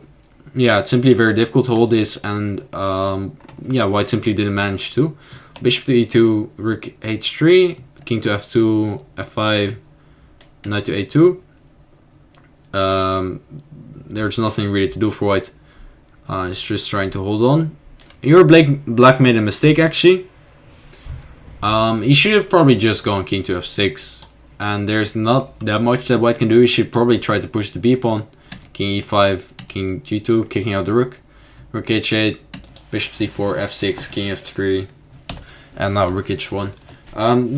yeah, it's simply very difficult to hold this, and yeah, white simply didn't manage to. Bishop to e2, rook h3, king to f2, f5, knight to a2. There's nothing really to do for white. It's just trying to hold on. Here black made a mistake actually. He should have probably just gone king to f6, and there's not that much that white can do. He should probably try to push the b pawn, king e5, king g2, kicking out the rook, rook h8, bishop c4, f6, king f3, and now rook h1.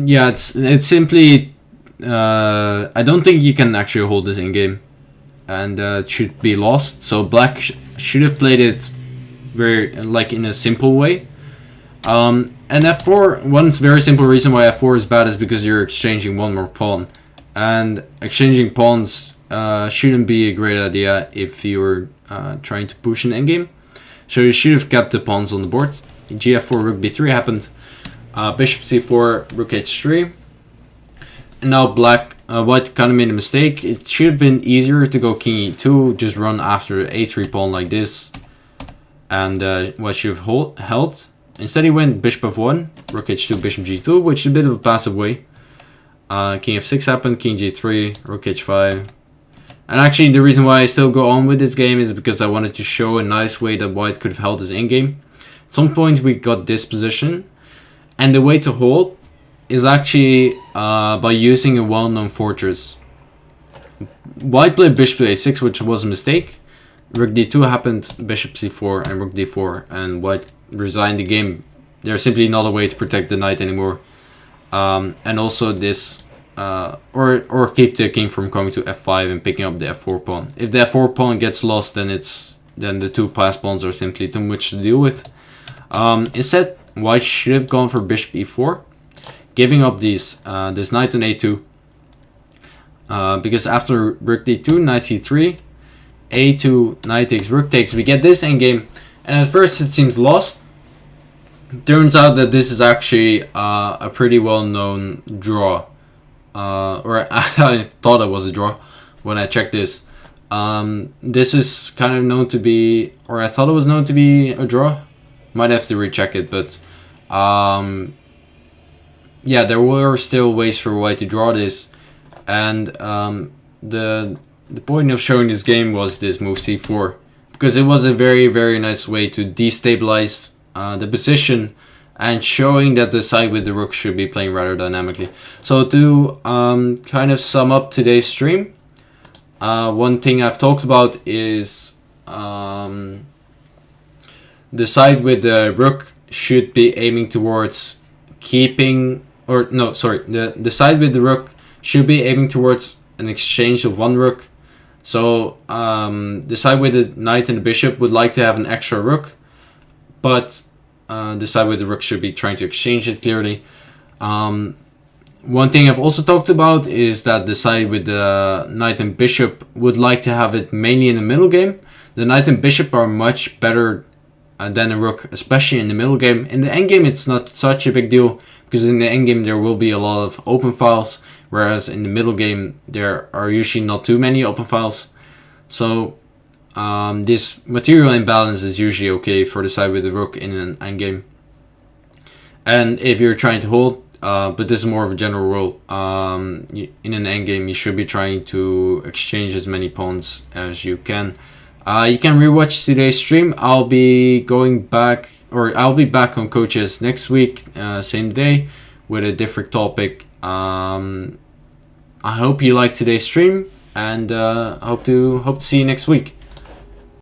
Yeah, it's simply I don't think you can actually hold this in game, and it should be lost. So black should have played it very in a simple way. And f4, one very simple reason why f4 is bad is because you're exchanging one more pawn, and exchanging pawns shouldn't be a great idea if you're trying to push an endgame. So you should have kept the pawns on the board. Gf4, rook b3 happened. Bishop c4, rook h3. And now white kind of made a mistake. It should have been easier to go king e2, just run after the a3 pawn like this, and white should have held. Instead he went bishop f1, rook h2, bishop g2, which is a bit of a passive way. King f6 happened, king g3, rook h5. And actually the reason why I still go on with this game is because I wanted to show a nice way that white could have held his endgame. At some point we got this position, and the way to hold is actually by using a well-known fortress. White played bishop to a6, which was a mistake. Rook d2 happened, bishop c4 and rook d4, and white resigned the game. There's simply not a way to protect the knight anymore. And also this, or keep the king from coming to f5 and picking up the f4 pawn. If the f4 pawn gets lost, then the two pass pawns are simply too much to deal with. Instead, white should have gone for bishop e4, giving up this knight on a2. Because after rook d2, knight c3, a2, knight takes, rook takes, we get this endgame. And at first it seems lost. Turns out that this is actually a pretty well-known draw. Or I thought it was a draw when I checked this. This is kind of known to be, or I thought it was known to be a draw. Might have to recheck it, but yeah, there were still ways for white to draw this. And the point of showing this game was this move c4. Because it was a very, very nice way to destabilize the position and showing that the side with the rook should be playing rather dynamically. So to kind of sum up today's stream, one thing I've talked about is the side with the rook should be aiming towards keeping, or no, sorry, the side with the rook should be aiming towards an exchange of one rook. So the side with the knight and the bishop would like to have an extra rook, but the side with the rook should be trying to exchange it clearly. One thing I've also talked about is that the side with the knight and bishop would like to have it mainly in the middle game. The knight and bishop are much better than a rook, especially in the middle game. In the end game, it's not such a big deal, because in the end game there will be a lot of open files, whereas in the middle game there are usually not too many open files. So this material imbalance is usually okay for the side with the rook in an end game. And if you're trying to hold, but this is more of a general rule, in an endgame you should be trying to exchange as many pawns as you can. You can rewatch today's stream. I'll be back on coaches next week, same day, with a different topic. I hope you liked today's stream, and hope to see you next week.